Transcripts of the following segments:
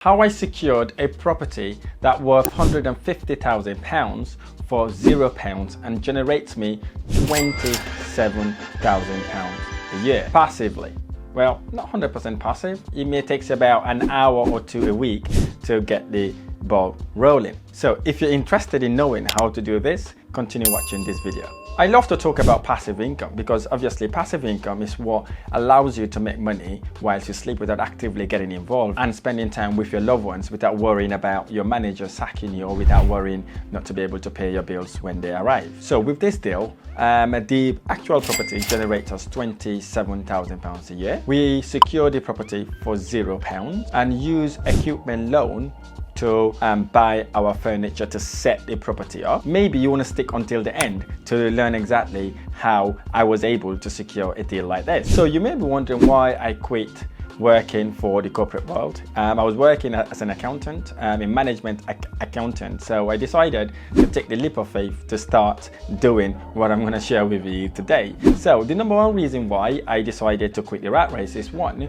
How I secured a property that worth £150,000 for £0 and generates me £27,000 a year passively. Well, not 100% passive. It may take about an hour or two a week to get the ball rolling. So if you're interested in knowing how to do this, continue watching this video. I love to talk about passive income because obviously passive income is what allows you to make money whilst you sleep without actively getting involved and spending time with your loved ones without worrying about your manager sacking you or without worrying not to be able to pay your bills when they arrive. So with this deal, the actual property generates us £27,000 a year. We secure the property for £0 and use equipment loan to buy our furniture to set the property up. Maybe you want to stick until the end to learn exactly how I was able to secure a deal like this. So you may be wondering why I quit working for the corporate world. I was working as an accountant, in management accountant. So I decided to take the leap of faith to start doing what I'm going to share with you today. So the number one reason why I decided to quit the rat race is one,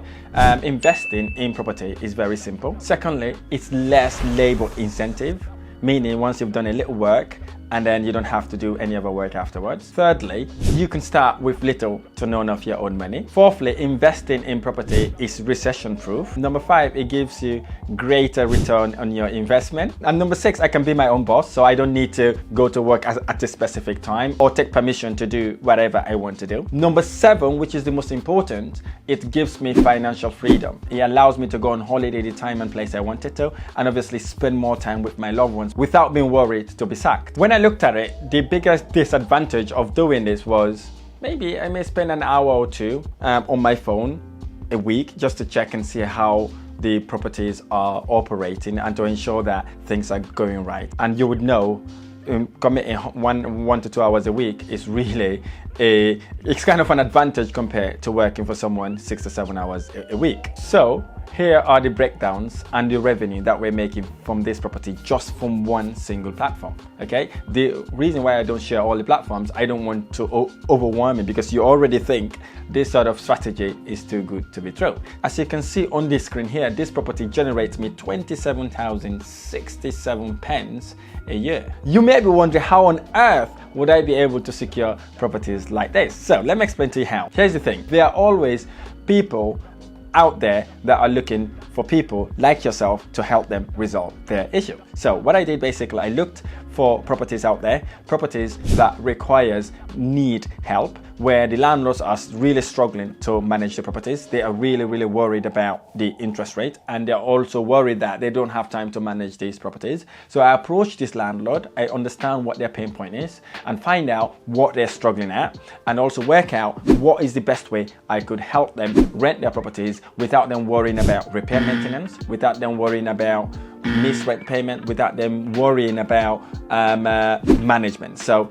investing in property is very simple. Secondly, it's less labor incentive, meaning once you've done a little work, and then you don't have to do any other work afterwards. Thirdly, you can start with little to none of your own money. Fourthly, investing in property is recession proof. Number 5, it gives you greater return on your investment. And number 6, I can be my own boss, so I don't need to go to work at a specific time or take permission to do whatever I want to do. Number 7, which is the most important, it gives me financial freedom. It allows me to go on holiday the time and place I wanted to, and obviously spend more time with my loved ones without being worried to be sacked. When I looked at it, the biggest disadvantage of doing this was maybe I may spend an hour or two on my phone a week just to check and see how the properties are operating and to ensure that things are going right. And you would know committing 1 to 2 hours a week is really it's kind of an advantage compared to working for someone 6 to 7 hours a week. So here are the breakdowns and the revenue that we're making from this property just from one single platform. Okay, the reason why I don't share all the platforms, I don't want to overwhelm you because you already think this sort of strategy is too good to be true. As you can see on this screen here, this property generates me 27,067 pence a year. You may be wondering how on earth would I be able to secure properties like this? So let me explain to you how. Here's the thing, there are always people out there that are looking for people like yourself to help them resolve their issue. So what I did basically, I looked for properties out there, properties that need help, where the landlords are really struggling to manage the properties. They are really worried about the interest rate, and they're also worried that they don't have time to manage these properties. So I approached this landlord, I understand what their pain point is and find out what they're struggling at, and also work out what is the best way I could help them rent their properties without them worrying about repair maintenance, without them worrying about missed rent payment, without them worrying about management. So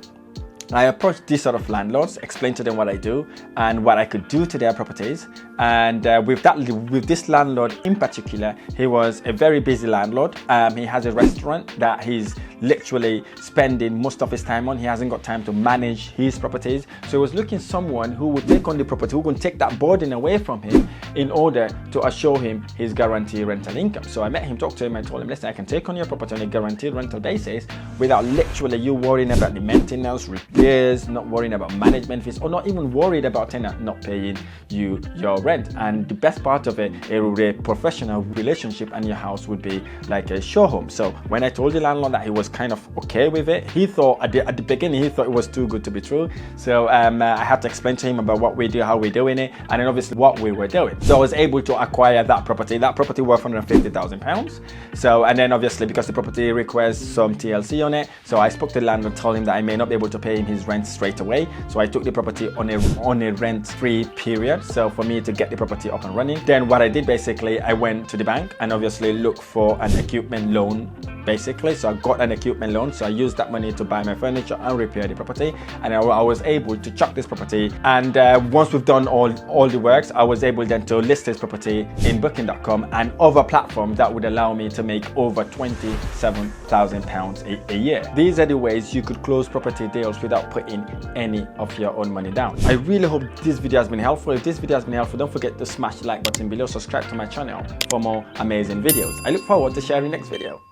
I approached these sort of landlords, explained to them what I do and what I could do to their properties. And with this landlord in particular, he was a very busy landlord. He has a restaurant that he's literally spending most of his time on. He hasn't got time to manage his properties. So he was looking for someone who would take on the property, who would take that burden away from him in order to assure him his guaranteed rental income. So I met him, talked to him, and told him, listen, I can take on your property on a guaranteed rental basis without literally you worrying about the maintenance, repairs, not worrying about management fees, or not even worried about tenant not paying you your rent. And the best part of it, a professional relationship, and your house would be like a show home. So when I told the landlord that he was kind of okay with it, he thought at the beginning, he thought it was too good to be true. So I had to explain to him about what we do, how we're doing it, and then obviously what we were doing. So I was able to acquire that property worth £150,000. So, and then obviously because the property requires some TLC on it, so I spoke to the landlord, told him that I may not be able to pay him his rent straight away. So I took the property on a rent-free period, so for me to get the property up and running. Then what I did basically, I went to the bank and obviously looked for an equipment loan basically. So I got an equipment loan, so I used that money to buy my furniture and repair the property, and I was able to chuck this property. And once we've done all the works, I was able then to list this property in booking.com and other platforms that would allow me to make over £27,000 a year. These are the ways you could close property deals without putting any of your own money down. I really hope this video has been helpful. If this video has been helpful, don't forget to smash the like button below, subscribe to my channel for more amazing videos. I look forward to sharing next video.